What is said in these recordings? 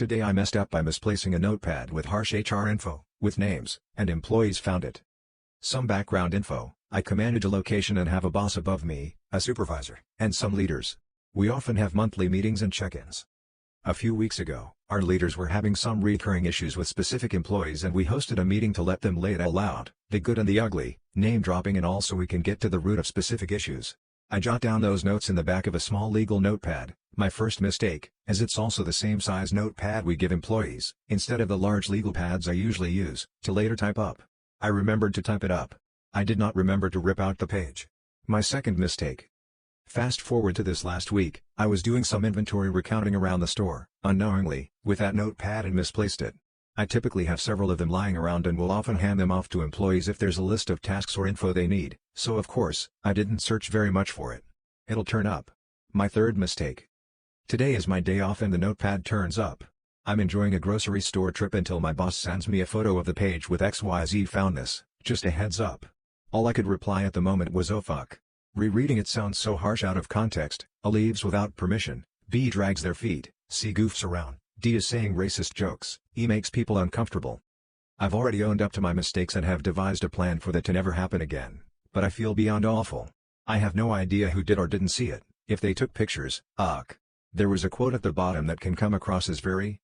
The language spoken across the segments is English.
Today I messed up by misplacing a notepad with harsh HR info, with names, and employees found it. Some background info: I commanded a location and have a boss above me, a supervisor, and some leaders. We often have monthly meetings and check-ins. A few weeks ago, our leaders were having some recurring issues with specific employees and we hosted a meeting to let them lay it all out, the good and the ugly, name dropping and all, so we can get to the root of specific issues. I jot down those notes in the back of a small legal notepad, my first mistake, as it's also the same size notepad we give employees, instead of the large legal pads I usually use, to later type up. I remembered to type it up. I did not remember to rip out the page. My second mistake. Fast forward to this last week, I was doing some inventory recounting around the store, unknowingly, with that notepad and misplaced it. I typically have several of them lying around and will often hand them off to employees if there's a list of tasks or info they need, so of course, I didn't search very much for it. It'll turn up. My third mistake. Today is my day off and the notepad turns up. I'm enjoying a grocery store trip until my boss sends me a photo of the page with XYZ found this, just a heads up. All I could reply at the moment was "oh fuck." Rereading it sounds so harsh out of context. A leaves without permission, B drags their feet, C goofs around, D is saying racist jokes, E makes people uncomfortable. I've already owned up to my mistakes and have devised a plan for that to never happen again, but I feel beyond awful. I have no idea who did or didn't see it, if they took pictures, ugh. There was a quote at the bottom that can come across as very,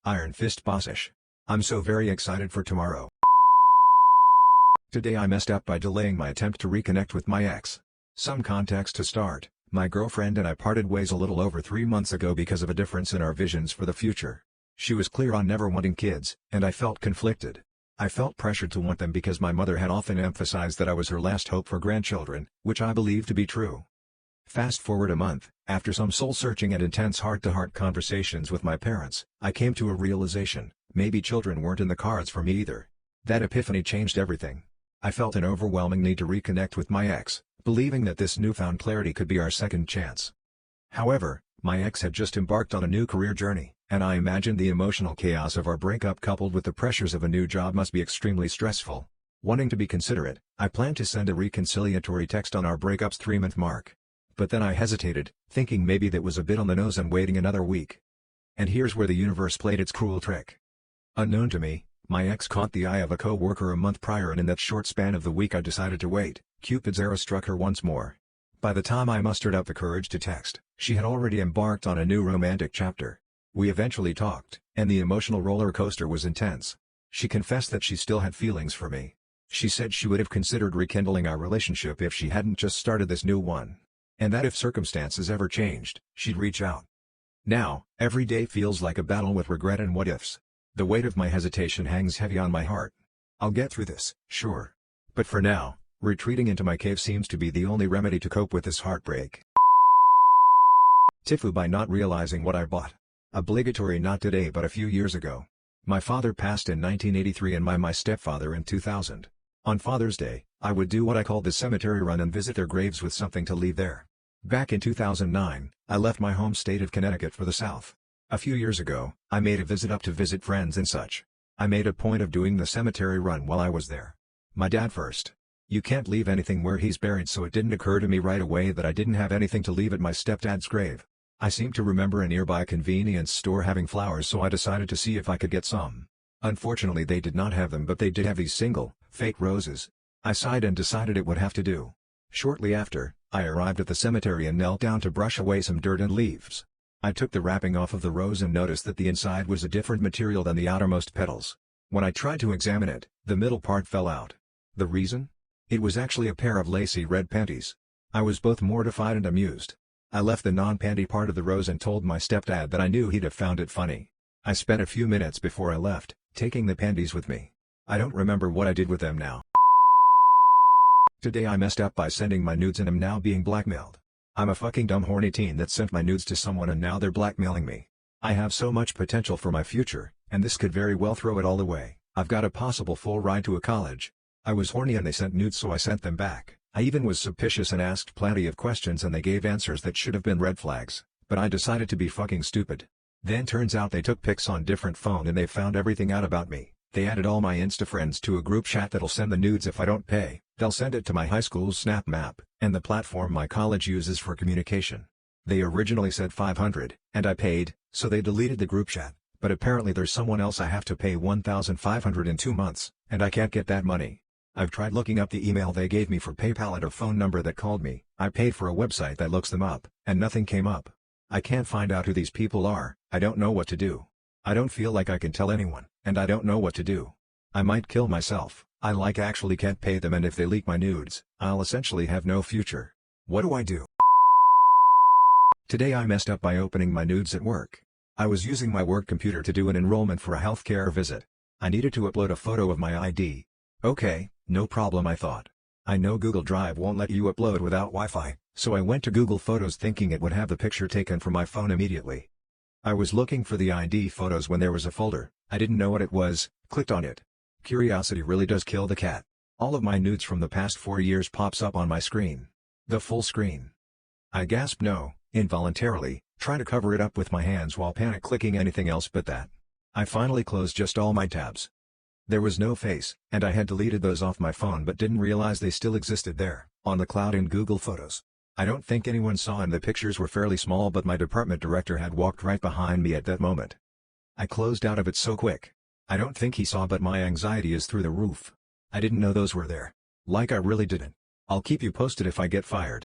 iron fist bossish. I'm so very excited for tomorrow. Today I messed up by delaying my attempt to reconnect with my ex. Some context to start: my girlfriend and I parted ways a little over 3 months ago because of a difference in our visions for the future. She was clear on never wanting kids, and I felt conflicted. I felt pressured to want them because my mother had often emphasized that I was her last hope for grandchildren, which I believe to be true. Fast forward a month, after some soul-searching and intense heart-to-heart conversations with my parents, I came to a realization: maybe children weren't in the cards for me either. That epiphany changed everything. I felt an overwhelming need to reconnect with my ex, believing that this newfound clarity could be our second chance. However, my ex had just embarked on a new career journey, and I imagined the emotional chaos of our breakup coupled with the pressures of a new job must be extremely stressful. Wanting to be considerate, I planned to send a reconciliatory text on our breakup's 3-month mark. But then I hesitated, thinking maybe that was a bit on the nose and waiting another week. And here's where the universe played its cruel trick. Unknown to me, my ex caught the eye of a co-worker a month prior, and in that short span of the week I decided to wait. Cupid's arrow struck her once more. By the time I mustered up the courage to text, she had already embarked on a new romantic chapter. We eventually talked, and the emotional roller coaster was intense. She confessed that she still had feelings for me. She said she would have considered rekindling our relationship if she hadn't just started this new one. And that if circumstances ever changed, she'd reach out. Now, every day feels like a battle with regret and what-ifs. The weight of my hesitation hangs heavy on my heart. I'll get through this, sure. But for now, retreating into my cave seems to be the only remedy to cope with this heartbreak. TIFU by not realizing what I bought. Obligatory not today but a few years ago. My father passed in 1983 and my stepfather in 2000. On Father's Day, I would do what I called the cemetery run and visit their graves with something to leave there. Back in 2009, I left my home state of Connecticut for the South. A few years ago, I made a visit up to visit friends and such. I made a point of doing the cemetery run while I was there. My dad first. You can't leave anything where he's buried, so it didn't occur to me right away that I didn't have anything to leave at my stepdad's grave. I seem to remember a nearby convenience store having flowers, so I decided to see if I could get some. Unfortunately they did not have them, but they did have these single, fake roses. I sighed and decided it would have to do. Shortly after, I arrived at the cemetery and knelt down to brush away some dirt and leaves. I took the wrapping off of the rose and noticed that the inside was a different material than the outermost petals. When I tried to examine it, the middle part fell out. The reason? It was actually a pair of lacy red panties. I was both mortified and amused. I left the non-panty part of the rose and told my stepdad that I knew he'd have found it funny. I spent a few minutes before I left, taking the panties with me. I don't remember what I did with them now. Today I messed up by sending my nudes and am now being blackmailed. I'm a fucking dumb horny teen that sent my nudes to someone and now they're blackmailing me. I have so much potential for my future, and this could very well throw it all away. I've got a possible full ride to a college. I was horny and they sent nudes, so I sent them back. I even was suspicious and asked plenty of questions and they gave answers that should have been red flags, but I decided to be fucking stupid. Then turns out they took pics on different phone and they found everything out about me. They added all my Insta friends to a group chat that'll send the nudes if I don't pay. They'll send it to my high school's Snap Map, and the platform my college uses for communication. They originally said $500, and I paid, so they deleted the group chat, But apparently there's someone else I have to pay $1,500 in 2 months, and I can't get that money. I've tried looking up the email they gave me for PayPal and a phone number that called me. I paid for a website that looks them up, and nothing came up. I can't find out who these people are. I don't know what to do. I don't feel like I can tell anyone, and I don't know what to do. I might kill myself. I actually can't pay them, and if they leak my nudes, I'll essentially have no future. What do I do? Today I messed up by opening my nudes at work. I was using my work computer to do an enrollment for a healthcare visit. I needed to upload a photo of my ID. Okay, no problem, I thought. I know Google Drive won't let you upload without Wi-Fi, so I went to Google Photos thinking it would have the picture taken from my phone immediately. I was looking for the ID photos when there was a folder. I didn't know what it was, clicked on it. Curiosity really does kill the cat. All of my nudes from the past 4 years pops up on my screen. The full screen. I gasped no, involuntarily, trying to cover it up with my hands while panic clicking anything else but that. I finally closed just all my tabs. There was no face, and I had deleted those off my phone but didn't realize they still existed there, on the cloud in Google Photos. I don't think anyone saw, and the pictures were fairly small, but my department director had walked right behind me at that moment. I closed out of it so quick. I don't think he saw, but my anxiety is through the roof. I didn't know those were there. Like I really didn't. I'll keep you posted if I get fired.